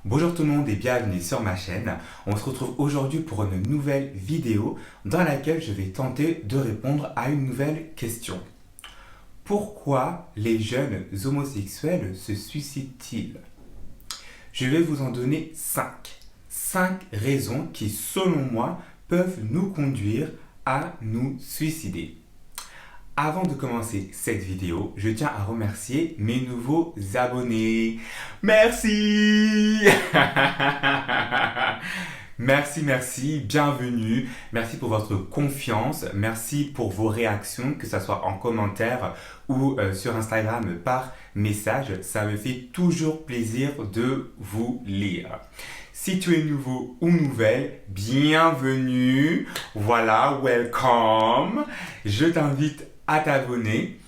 Bonjour tout le monde et bienvenue sur ma chaîne. On se retrouve aujourd'hui pour une nouvelle vidéo dans laquelle je vais tenter de répondre à une nouvelle question. Pourquoi les jeunes homosexuels se suicident-ils? Je vais vous en donner 5. 5 raisons qui, selon moi, peuvent nous conduire à nous suicider. Avant de commencer cette vidéo, je tiens à remercier mes nouveaux abonnés. Merci. Merci, bienvenue. Merci pour votre confiance. Merci pour vos réactions, que ce soit en commentaire ou sur Instagram par message. Ça me fait toujours plaisir de vous lire. Si tu es nouveau ou nouvelle, bienvenue. Voilà, welcome. Je t'invite à t'abonner,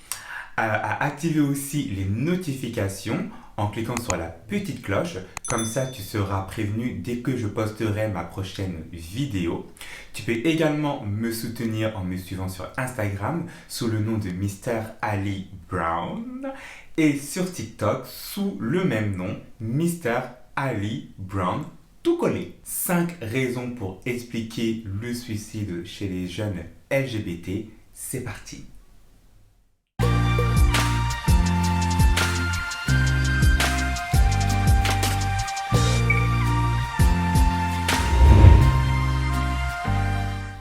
à activer aussi les notifications en cliquant sur la petite cloche. Comme ça, tu seras prévenu dès que je posterai ma prochaine vidéo. Tu peux également me soutenir en me suivant sur Instagram sous le nom de Mr. Ali Brown et sur TikTok sous le même nom, Mr. Ali Brown, tout collé. 5 raisons pour expliquer le suicide chez les jeunes LGBT. C'est parti.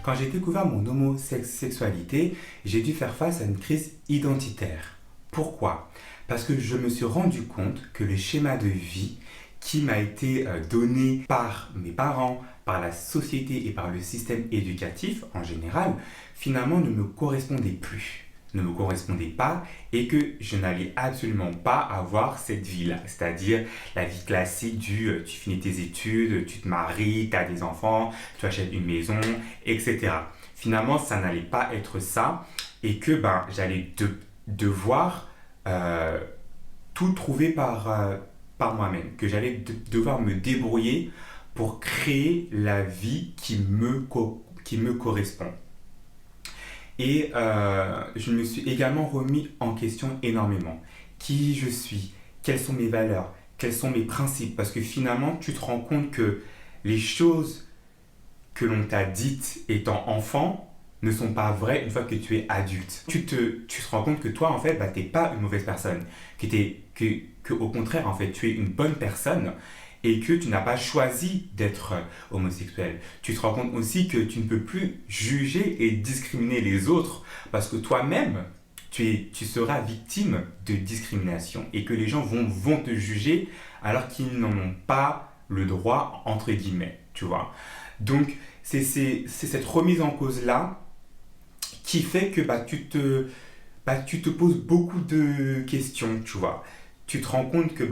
Quand j'ai découvert mon homosexualité, j'ai dû faire face à une crise identitaire. Pourquoi? Parce que je me suis rendu compte que le schéma de vie qui m'a été donné par mes parents, par la société et par le système éducatif en général, finalement ne me correspondait plus, ne me correspondait pas et que je n'allais absolument pas avoir cette vie-là. C'est-à-dire la vie classique du tu finis tes études, tu te maries, tu as des enfants, tu achètes une maison, etc. Finalement, ça n'allait pas être ça et que j'allais devoir tout trouver par moi-même, que j'allais devoir me débrouiller pour créer la vie qui me correspond. Et je me suis également remis en question énormément. Qui je suis? Quelles sont mes valeurs? Quels sont mes principes? Parce que finalement, tu te rends compte que les choses que l'on t'a dites étant enfant ne sont pas vraies une fois que tu es adulte. Tu te rends compte que toi, en fait, t'es pas une mauvaise personne. Que au contraire, en fait, tu es une bonne personne et que tu n'as pas choisi d'être homosexuel. Tu te rends compte aussi que tu ne peux plus juger et discriminer les autres parce que toi-même, tu seras victime de discrimination et que les gens vont te juger alors qu'ils n'en ont pas le droit, entre guillemets, tu vois. Donc, c'est cette remise en cause-là qui fait que tu te poses beaucoup de questions, tu vois. Tu te rends compte que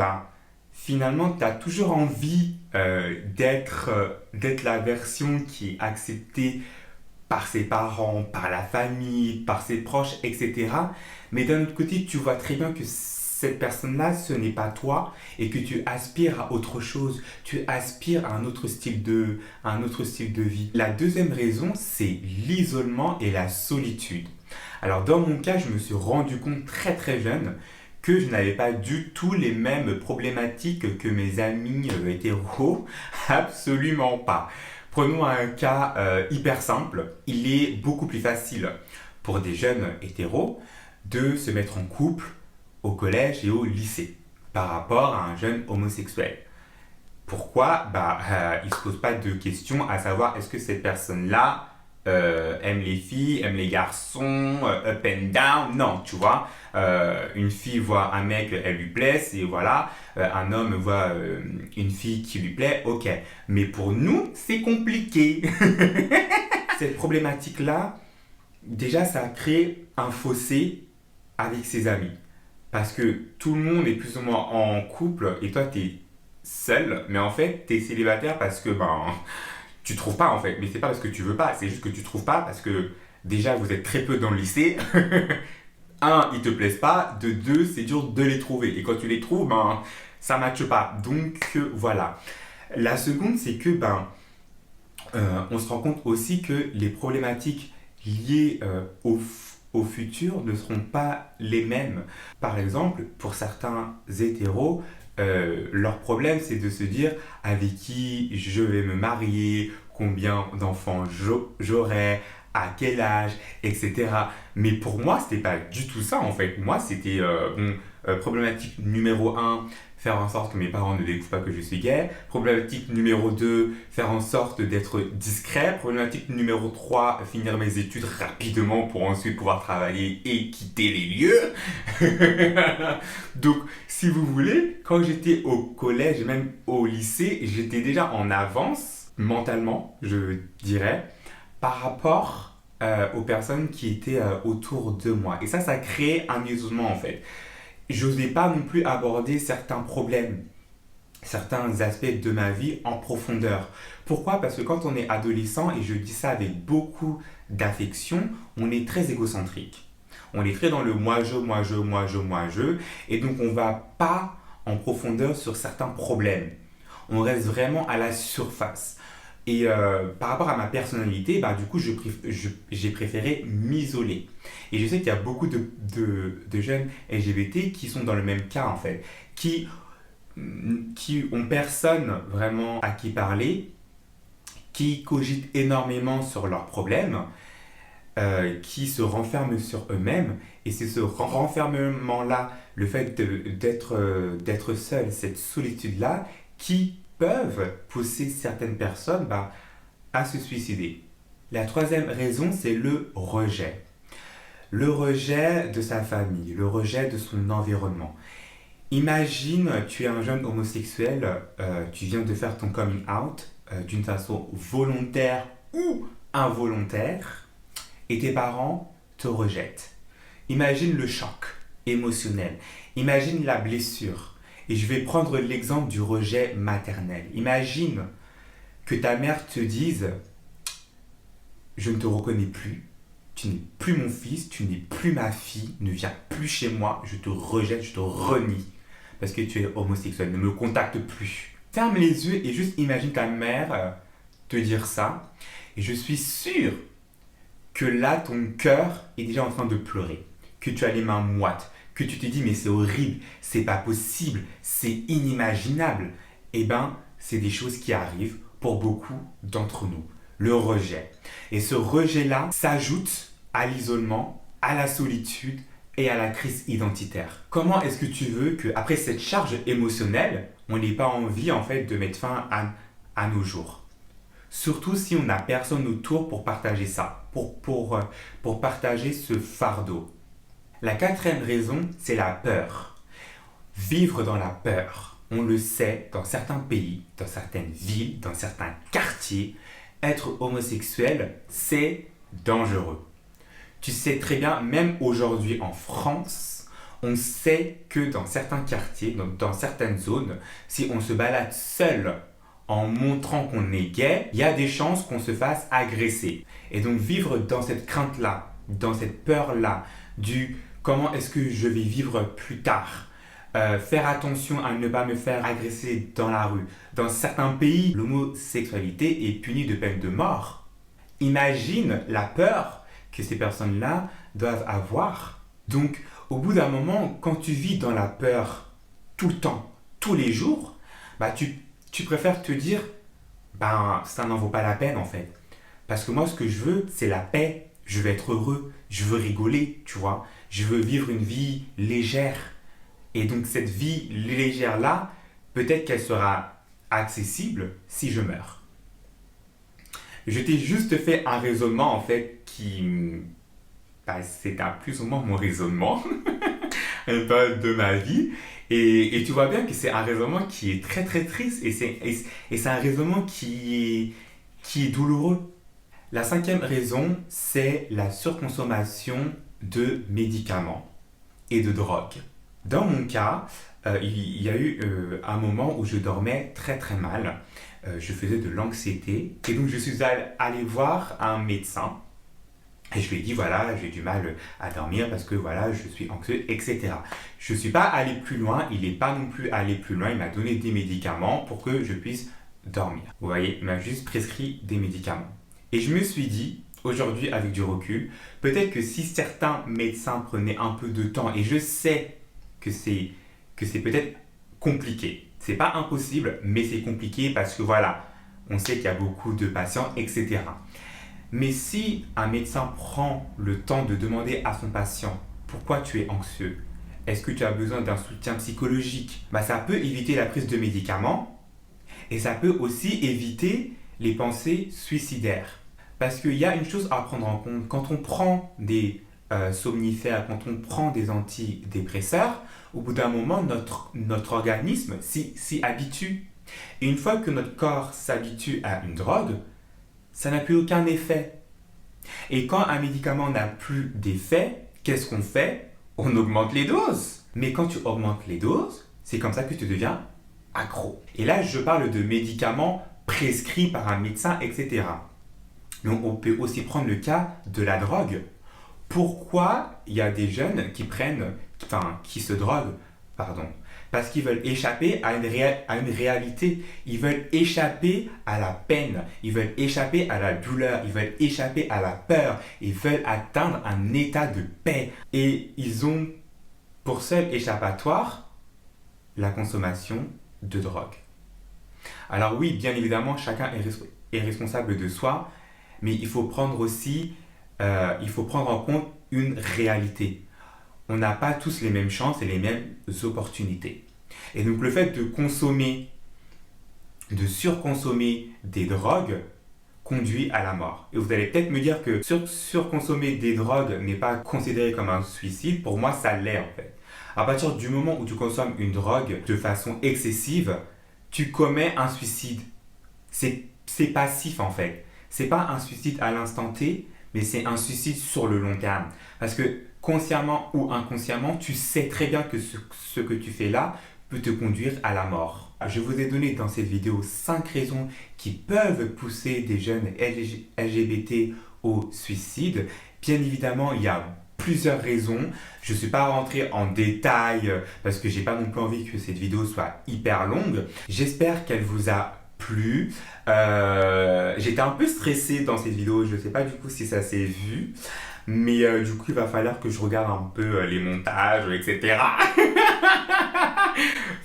finalement, tu as toujours envie d'être la version qui est acceptée par ses parents, par la famille, par ses proches, etc. Mais d'un autre côté, tu vois très bien que cette personne-là, ce n'est pas toi et que tu aspires à autre chose. Tu aspires à un autre style de vie. La deuxième raison, c'est l'isolement et la solitude. Alors, dans mon cas, je me suis rendu compte très très jeune que je n'avais pas du tout les mêmes problématiques que mes amis hétéros, absolument pas. Prenons un cas hyper simple. Il est beaucoup plus facile pour des jeunes hétéros de se mettre en couple au collège et au lycée par rapport à un jeune homosexuel. Pourquoi? Il ne se pose pas de questions à savoir est-ce que cette personne-là aime les filles, aime les garçons, up and down. Non, tu vois. Une fille voit un mec, elle lui plaît, et voilà. Un homme voit une fille qui lui plaît, ok. Mais pour nous, c'est compliqué. Cette problématique-là, déjà, ça a créé un fossé avec ses amis. Parce que tout le monde est plus ou moins en couple et toi, tu es seul. Mais en fait, tu es célibataire parce que tu trouves pas en fait. Mais c'est pas parce que tu veux pas, c'est juste que tu trouves pas parce que déjà, vous êtes très peu dans le lycée. Un, ils te plaisent pas. De deux, c'est dur de les trouver. Et quand tu les trouves, ça matche pas. Donc voilà. La seconde, c'est que on se rend compte aussi que les problématiques liées au futur ne seront pas les mêmes. Par exemple, pour certains hétéros, leur problème, c'est de se dire avec qui je vais me marier, combien d'enfants j'aurai, à quel âge, etc. Mais pour moi, c'était pas du tout ça en fait. Moi, c'était problématique numéro un, faire en sorte que mes parents ne découvrent pas que je suis gay. Problématique numéro 2, faire en sorte d'être discret. Problématique numéro 3, finir mes études rapidement pour ensuite pouvoir travailler et quitter les lieux. Donc, si vous voulez, quand j'étais au collège, même au lycée, j'étais déjà en avance, mentalement, je dirais, par rapport aux personnes qui étaient autour de moi. Et ça crée un isolement en fait. J'osais pas non plus aborder certains problèmes, certains aspects de ma vie en profondeur. Pourquoi? Parce que quand on est adolescent, et je dis ça avec beaucoup d'affection, on est très égocentrique. On est très dans le moi-je, moi-je, moi-je, moi-je, et donc on va pas en profondeur sur certains problèmes. On reste vraiment à la surface. Et par rapport à ma personnalité, bah, du coup, j'ai préféré m'isoler. Et je sais qu'il y a beaucoup de jeunes LGBT qui sont dans le même cas, en fait, qui ont personne vraiment à qui parler, qui cogitent énormément sur leurs problèmes, qui se renferment sur eux-mêmes. Et c'est ce renfermement-là, le fait d'être seul, cette solitude-là, qui peuvent pousser certaines personnes à se suicider. La troisième raison, c'est le rejet. Le rejet de sa famille, le rejet de son environnement. Imagine, tu es un jeune homosexuel, tu viens de faire ton coming out d'une façon volontaire ou involontaire, et tes parents te rejettent. Imagine le choc émotionnel, imagine la blessure. Et je vais prendre l'exemple du rejet maternel. Imagine que ta mère te dise « Je ne te reconnais plus, tu n'es plus mon fils, tu n'es plus ma fille, ne viens plus chez moi, je te rejette, je te renie parce que tu es homosexuel, ne me contacte plus. » Ferme les yeux et juste imagine ta mère te dire ça. Et je suis sûr que là, ton cœur est déjà en train de pleurer, que tu as les mains moites, que tu te dis mais c'est horrible, c'est pas possible, c'est inimaginable. Eh ben, c'est des choses qui arrivent pour beaucoup d'entre nous. Le rejet. Et ce rejet-là s'ajoute à l'isolement, à la solitude et à la crise identitaire. Comment est-ce que tu veux qu'après cette charge émotionnelle, on n'ait pas envie en fait de mettre fin à nos jours? Surtout si on n'a personne autour pour partager ça, pour partager ce fardeau. La quatrième raison, c'est la peur. Vivre dans la peur. On le sait, dans certains pays, dans certaines villes, dans certains quartiers, être homosexuel, c'est dangereux. Tu sais très bien, même aujourd'hui en France, on sait que dans certains quartiers, dans certaines zones, si on se balade seul en montrant qu'on est gay, il y a des chances qu'on se fasse agresser. Et donc vivre dans cette crainte-là, dans cette peur-là, du comment est-ce que je vais vivre plus tard, faire attention à ne pas me faire agresser dans la rue. Dans certains pays, l'homosexualité est punie de peine de mort. Imagine la peur que ces personnes-là doivent avoir. Donc, au bout d'un moment, quand tu vis dans la peur tout le temps, tous les jours, tu préfères te dire, ça n'en vaut pas la peine en fait. Parce que moi, ce que je veux, c'est la paix. Je veux être heureux, je veux rigoler, tu vois. Je veux vivre une vie légère. Et donc cette vie légère-là, peut-être qu'elle sera accessible si je meurs. Je t'ai juste fait un raisonnement en fait c'est plus ou moins mon raisonnement de ma vie. Et tu vois bien que c'est un raisonnement qui est très très triste et c'est un raisonnement qui est douloureux. La cinquième raison, c'est la surconsommation de médicaments et de drogues. Dans mon cas, il y a eu un moment où je dormais très très mal. Je faisais de l'anxiété et donc je suis allé voir un médecin et je lui ai dit voilà, j'ai du mal à dormir parce que voilà, je suis anxieux, etc. Je ne suis pas allé plus loin, il n'est pas non plus allé plus loin, il m'a donné des médicaments pour que je puisse dormir. Vous voyez, il m'a juste prescrit des médicaments. Et je me suis dit, aujourd'hui avec du recul, peut-être que si certains médecins prenaient un peu de temps, et je sais que c'est peut-être compliqué. C'est pas impossible, mais c'est compliqué parce que voilà, on sait qu'il y a beaucoup de patients, etc. Mais si un médecin prend le temps de demander à son patient pourquoi tu es anxieux, est-ce que tu as besoin d'un soutien psychologique, ça peut éviter la prise de médicaments et ça peut aussi éviter les pensées suicidaires. Parce qu'il y a une chose à prendre en compte, quand on prend des somnifères, quand on prend des antidépresseurs, au bout d'un moment, notre organisme s'y habitue. Et une fois que notre corps s'habitue à une drogue, ça n'a plus aucun effet. Et quand un médicament n'a plus d'effet, qu'est-ce qu'on fait? On augmente les doses. Mais quand tu augmentes les doses, c'est comme ça que tu deviens accro. Et là, je parle de médicaments prescrits par un médecin, etc. Donc, on peut aussi prendre le cas de la drogue. Pourquoi il y a des jeunes qui se droguent, parce qu'ils veulent échapper à une réalité. Ils veulent échapper à la peine. Ils veulent échapper à la douleur. Ils veulent échapper à la peur. Ils veulent atteindre un état de paix. Et ils ont pour seul échappatoire la consommation de drogue. Alors oui, bien évidemment, chacun est responsable de soi, mais il faut prendre en compte une réalité. On n'a pas tous les mêmes chances et les mêmes opportunités. Et donc le fait de surconsommer des drogues conduit à la mort. Et vous allez peut-être me dire que surconsommer des drogues n'est pas considéré comme un suicide. Pour moi, ça l'est en fait. À partir du moment où tu consommes une drogue de façon excessive, tu commets un suicide. C'est passif en fait. C'est pas un suicide à l'instant T, mais c'est un suicide sur le long terme. Parce que consciemment ou inconsciemment, tu sais très bien que ce que tu fais là peut te conduire à la mort. Je vous ai donné dans cette vidéo 5 raisons qui peuvent pousser des jeunes LGBT au suicide. Bien évidemment, il y a plusieurs raisons. Je ne suis pas rentré en détail parce que j'ai pas non plus envie que cette vidéo soit hyper longue. J'espère qu'elle vous a plu. J'étais un peu stressé dans cette vidéo, je ne sais pas du coup si ça s'est vu, mais du coup il va falloir que je regarde un peu les montages, etc.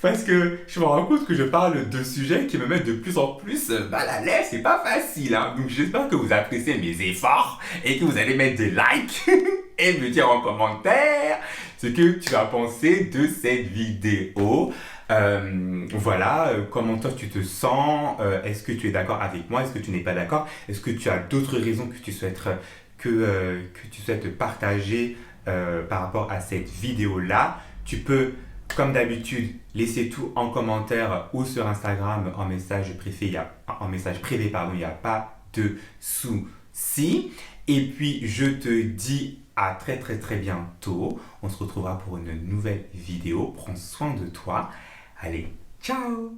Parce que je me rends compte que je parle de sujets qui me mettent de plus en plus mal à l'aise, c'est pas facile, hein. Donc j'espère que vous appréciez mes efforts et que vous allez mettre des likes et me dire en commentaire ce que tu as pensé de cette vidéo. Comment toi tu te sens, est-ce que tu es d'accord avec moi, est-ce que tu n'es pas d'accord, est-ce que tu as d'autres raisons que tu souhaites partager par rapport à cette vidéo-là. Tu peux, comme d'habitude, laisser tout en commentaire ou sur Instagram en message privé, il n'y a pas de souci. Et puis je te dis à très très très bientôt. On se retrouvera pour une nouvelle vidéo. Prends soin de toi. Allez, ciao!